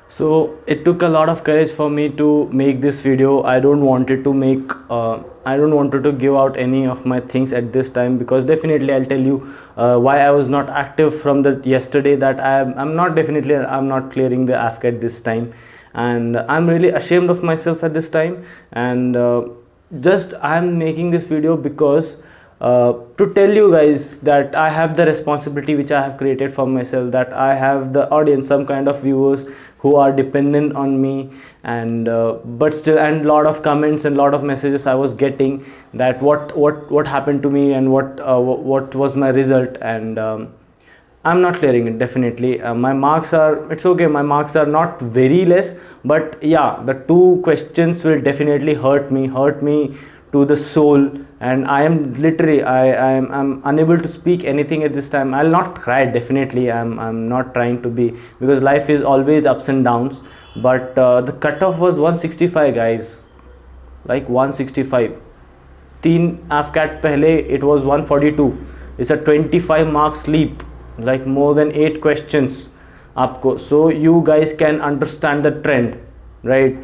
So it took a lot of courage for me to make this video. I don't wanted to make I don't wanted to give out any of my things at this time, because definitely I'll tell you why I was not active from the yesterday, that I'm not, definitely I'm not clearing the AFCAT this time, and I'm really ashamed of myself at this time. And just I'm making this video because to tell you guys that I have the responsibility which I have created for myself, that I have the audience, some kind of viewers who are dependent on me. And but still, and lot of comments and lot of messages I was getting, that what happened to me, and what was my result. And I'm not clearing it, definitely. My marks are, it's okay, my marks are not very less, but yeah, the two questions will definitely hurt me to the soul. And I am literally, I'm unable to speak anything at this time. I'll not cry, definitely. I'm not trying to be, because life is always ups and downs. But the cutoff was 165, guys, like 165. 3 AFCAT pehle it was 142. It's a 25 marks leap, like more than 8 questions आपको. So you guys can understand the trend, right?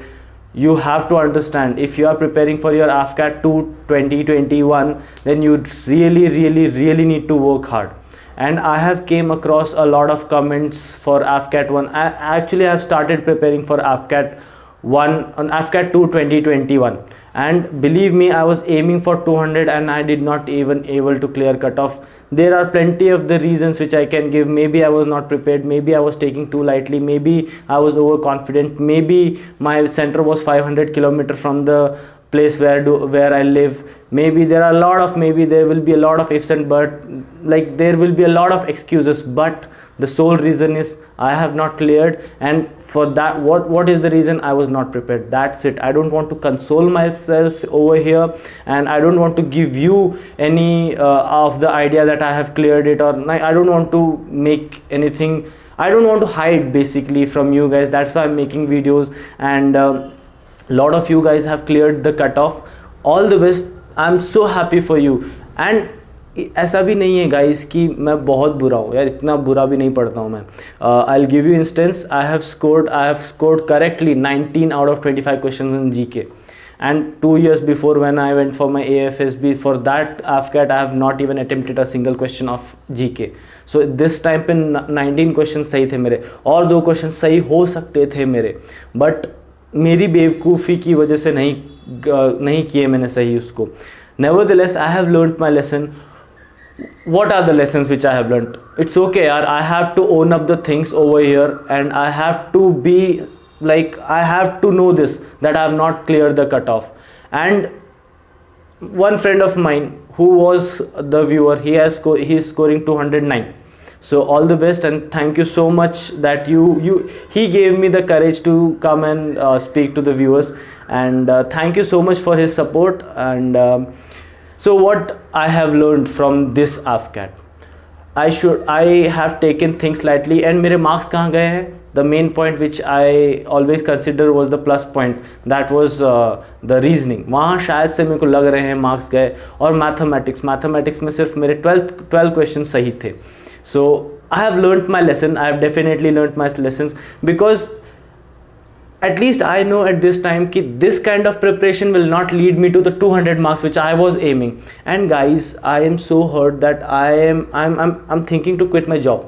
You have to understand, if you are preparing for your AFCAT 2 2021, then you really need to work hard. And I have came across a lot of comments for AFCAT 1. I have started preparing for AFCAT 1 on AFCAT 2 2021, and believe me, I was aiming for 200 and I did not even able to clear cutoff. There are plenty of the reasons which I can give. Maybe I was not prepared, maybe I was taking too lightly, maybe I was overconfident, maybe my center was 500 km from the place where I live. Maybe there are a lot of, maybe there will be a lot of ifs and but, like there will be a lot of excuses. But the sole reason is I have not cleared, and for that, what is the reason? I was not prepared. That's it. I don't want to console myself over here, and I don't want to give you any of the idea that I have cleared it, or I don't want to make anything, I don't want to hide basically from you guys. That's why I'm making videos. And lot of you guys have cleared the cutoff. All the best. I'm so happy for you. And ऐसा भी नहीं है guys कि मैं बहुत बुरा हूँ यार, इतना बुरा भी नहीं पढ़ता हूँ मैं. I will give you instance. I have scored correctly 19 out of 25 questions in GK. And 2 years before, when I went for my AFSB, for that AFCAT I have not even attempted a single question of GK. So this time पे 19 questions सही थे मेरे, और 2 questions सही हो सकते थे मेरे, but मेरी बेवकूफ़ी की वजह से नहीं किए मैंने सही उसको. Nevertheless, I have learned my lesson. What are the lessons which I have learned? It's okay, yaar. I have to own up the things over here, and I have to be like, I have to know this, that I have not cleared the cutoff. And one friend of mine who was the viewer, he's scoring 209. So all the best, and thank you so much that he gave me the courage to come and speak to the viewers. And thank you so much for his support. And so what I have learned from this AFCAT, I have taken things lightly. And मेरे marks कहाँ गए हैं? The main point which I always consider was the plus point, that was the reasoning. वहाँ शायद से मेरे को लग रहे हैं marks गए. और mathematics में सिर्फ मेरे 12 questions सही थे. So I have learnt my lesson. I have definitely learnt my lessons, because at least I know at this time that this kind of preparation will not lead me to the 200 marks which I was aiming. And guys, I am so hurt that I'm thinking to quit my job.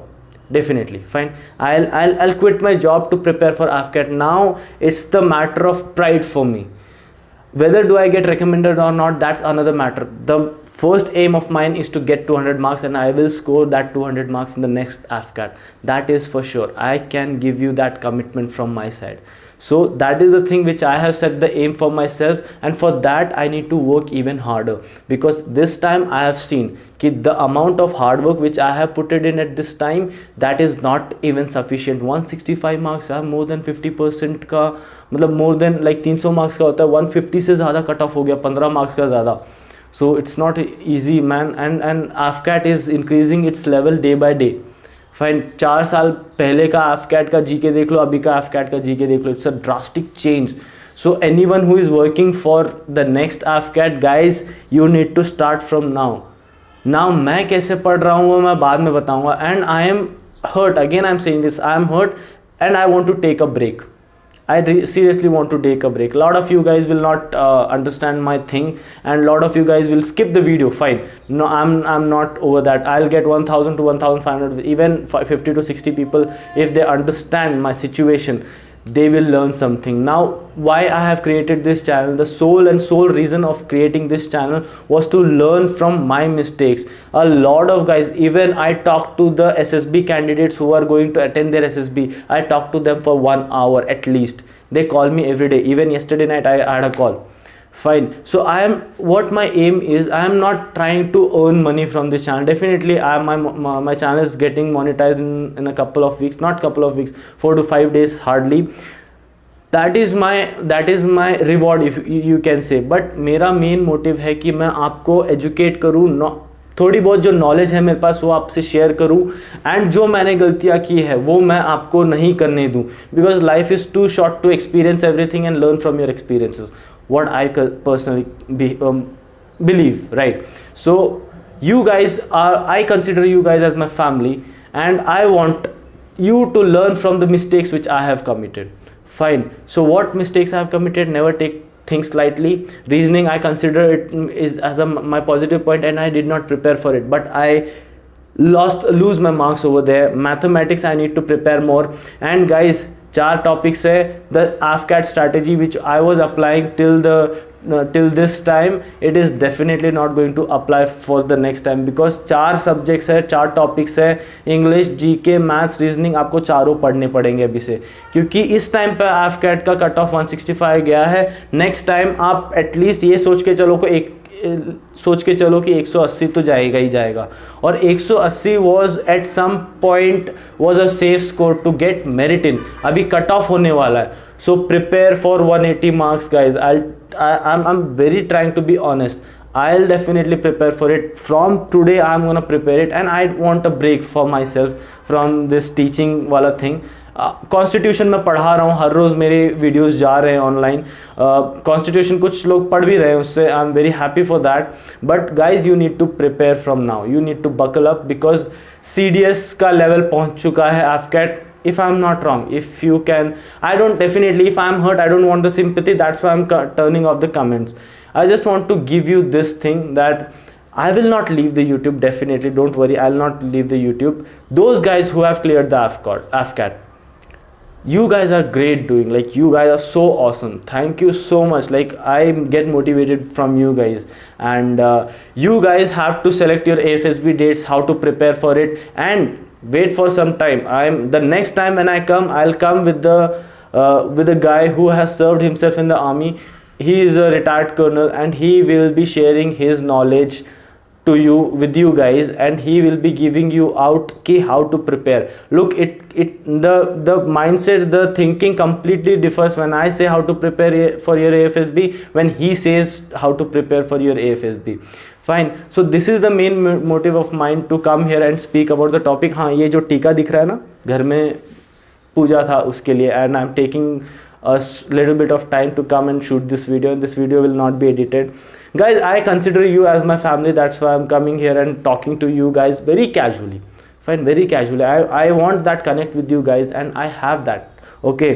Definitely fine, I'll quit my job to prepare for AFCAT. Now it's the matter of pride for me. Whether do I get recommended or not, that's another matter. The first aim of mine is to get 200 marks, and I will score that 200 marks in the next AFCAT. That is for sure. I can give you that commitment from my side. So that is the thing which I have set the aim for myself, and for that I need to work even harder, because this time I have seen that the amount of hard work which I have put it in at this time, that is not even sufficient. 165 marks are more than 50% का, मतलब more than like 300 marks का होता है. 150 से ज़्यादा cut off हो गया, 15 marks का ज़्यादा. So it's not easy, man. And AFCAT is increasing its level day by day. Fine 4 साल पहले का AFCAT का जीके देख लो, अभी का AFCAT का जीके देख लो. It's a drastic change. So anyone who is working for the next AFCAT, guys, you need to start from now. मैं कैसे पढ़ रहा हूँ वो मैं बाद में बताऊँगा. And I am hurt, again I am saying this, I am hurt and I want to take a break. Seriously want to take a break. A lot of you guys will not understand my thing, and a lot of you guys will skip the video. Fine, no, I'm not over that. I'll get 1000 to 1500, even 50 to 60 people. If they understand my situation, they will learn something. Now, why I have created this channel, the sole reason of creating this channel was to learn from my mistakes. A lot of guys, even I talked to the SSB candidates who are going to attend their SSB. I talked to them for 1 hour at least. They call me every day. Even yesterday night I had a call. Fine. So what my aim is, I am not trying to earn money from this channel. Definitely my channel is getting monetized in a couple of weeks, not couple of weeks, 4 to 5 days hardly. that is my reward, if you can say. But मेरा main motive है कि मैं आपको educate करूँ, थोड़ी बहुत जो knowledge है मेरे पास वो आपसे शेयर करूँ, एंड जो मैंने गलतियाँ की है वो मैं आपको नहीं करने दूँ, because life is too short to experience everything and learn from your experiences. What I personally believe, right? So you guys I consider you guys as my family, and I want you to learn from the mistakes which I have committed. Fine. So what mistakes I have committed? Never take things lightly. Reasoning, I consider it is as my positive point, and I did not prepare for it, but I lose my marks over there. Mathematics, I need to prepare more. And guys, 4 topics है. The AFCAT strategy which I was applying till this time, it is definitely not going to apply for the next time, because 4 subjects है, 4 topics है, English, GK, Maths, Reasoning, आपको चारों पढ़ने पड़ेंगे अभी से, क्योंकि इस टाइम पे AFCAT का कट ऑफ 165 गया है. नेक्स्ट टाइम आप एटलीस्ट ये सोच के चलो कि 180 तो जाएगा ही जाएगा, और 180 was at some point was a safe score to get merit in. अभी कट ऑफ होने वाला है, so prepare for 180 marks guys. I'm very trying to be honest. I'll definitely prepare for it. From today I'm gonna prepare it, and I want a break for myself from this teaching वाला thing. Constitution मैं पढ़ा रहा हूँ, हर रोज़ मेरे videos जा रहे हैं online. Constitution कुछ लोग पढ़ भी रहे हैं, उससे I am very happy for that. But guys, you need to prepare from now, you need to buckle up, because CDS का लेवल पहुँच चुका है. AFCAT, if I'm not wrong, if you can, I don't, definitely if I'm hurt, I don't want the sympathy, that's why I'm turning off the comments. I just want to give you this thing that I will not leave the YouTube, definitely, don't worry, I'll not leave the YouTube. Those guys who have cleared the AFCAT, you guys are great doing, like, you guys are so awesome. Thank you so much. Like, I get motivated from you guys, and you guys have to select your AFSB dates, how to prepare for it, and wait for some time. The next time when I come, I'll come with a guy who has served himself in the army. He is a retired colonel, and he will be sharing his knowledge with you guys, and he will be giving you out how to prepare. Look, the mindset, the thinking completely differs when I say how to prepare for your AFSB, when he says how to prepare for your AFSB. Fine. So this is the main motive of mine to come here and speak about the topic. हाँ, ये जो टीका दिख रहा है ना, घर में पूजा था उसके लिए, and I'm taking a little bit of time to come and shoot this video, and this video will not be edited. Guys, I consider you as my family, that's why I'm coming here and talking to you guys very casually. Fine, very casually. I want that connect with you guys, and I have that. Okay,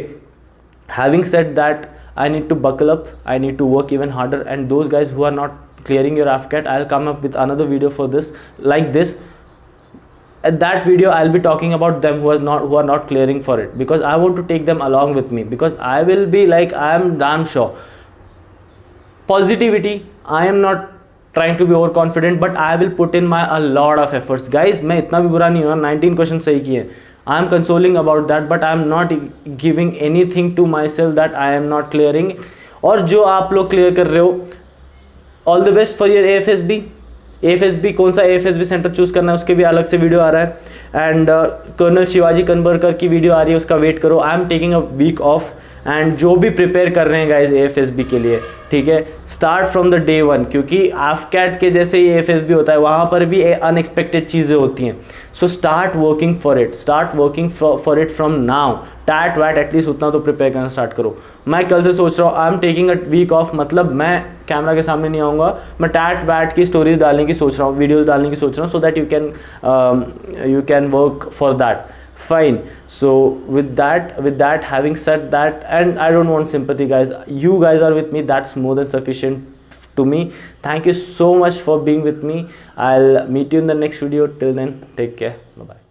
having said that, I need to buckle up, I need to work even harder, and those guys who are not clearing your AFCAT, I'll come up with another video for this, like this. At that video, I'll be talking about them who are not clearing for it, because I want to take them along with me, because I will be like, I am damn sure. Positivity, I am not trying to be overconfident, but I will put in a lot of efforts. Guys, मैं इतना भी बुरा नहीं हूँ, 19 question सही किए. I am consoling about that, but I am not giving anything to myself that I am not clearing. और जो आप लोग क्लियर कर रहे हो, all the best for your AFSB. कौन सा AFSB सेंटर चूज़ करना है उसके भी अलग से वीडियो आ रहा है, एंड कर्नल शिवाजी कनबरकर की वीडियो आ रही है, उसका वेट करो. I am taking a week off, and जो भी प्रिपेयर कर रहे हैं गाइज AFSB के लिए, ठीक है, स्टार्ट फ्रॉम द डे 1, क्योंकि AFCAT के जैसे ही AFSB होता है, वहाँ पर भी अनएक्सपेक्टेड चीज़ें होती हैं. So start working for it from now. That what at least उतना तो प्रिपेयर करना स्टार्ट करो. मैं कल से सोच रहा हूँ, I am taking a week off, मतलब मैं कैमरा के सामने नहीं आऊँगा, मैं टैट वैट की स्टोरीज डालने की सोच रहा हूँ, वीडियोज़ डालने की सोच रहा हूँ, so that you can work for that. fine. So with that having said that, and I don't want sympathy, guys, you guys are with me, that's more than sufficient to me. Thank you so much for being with me. I'll meet you in the next video. Till then, take care. Bye bye.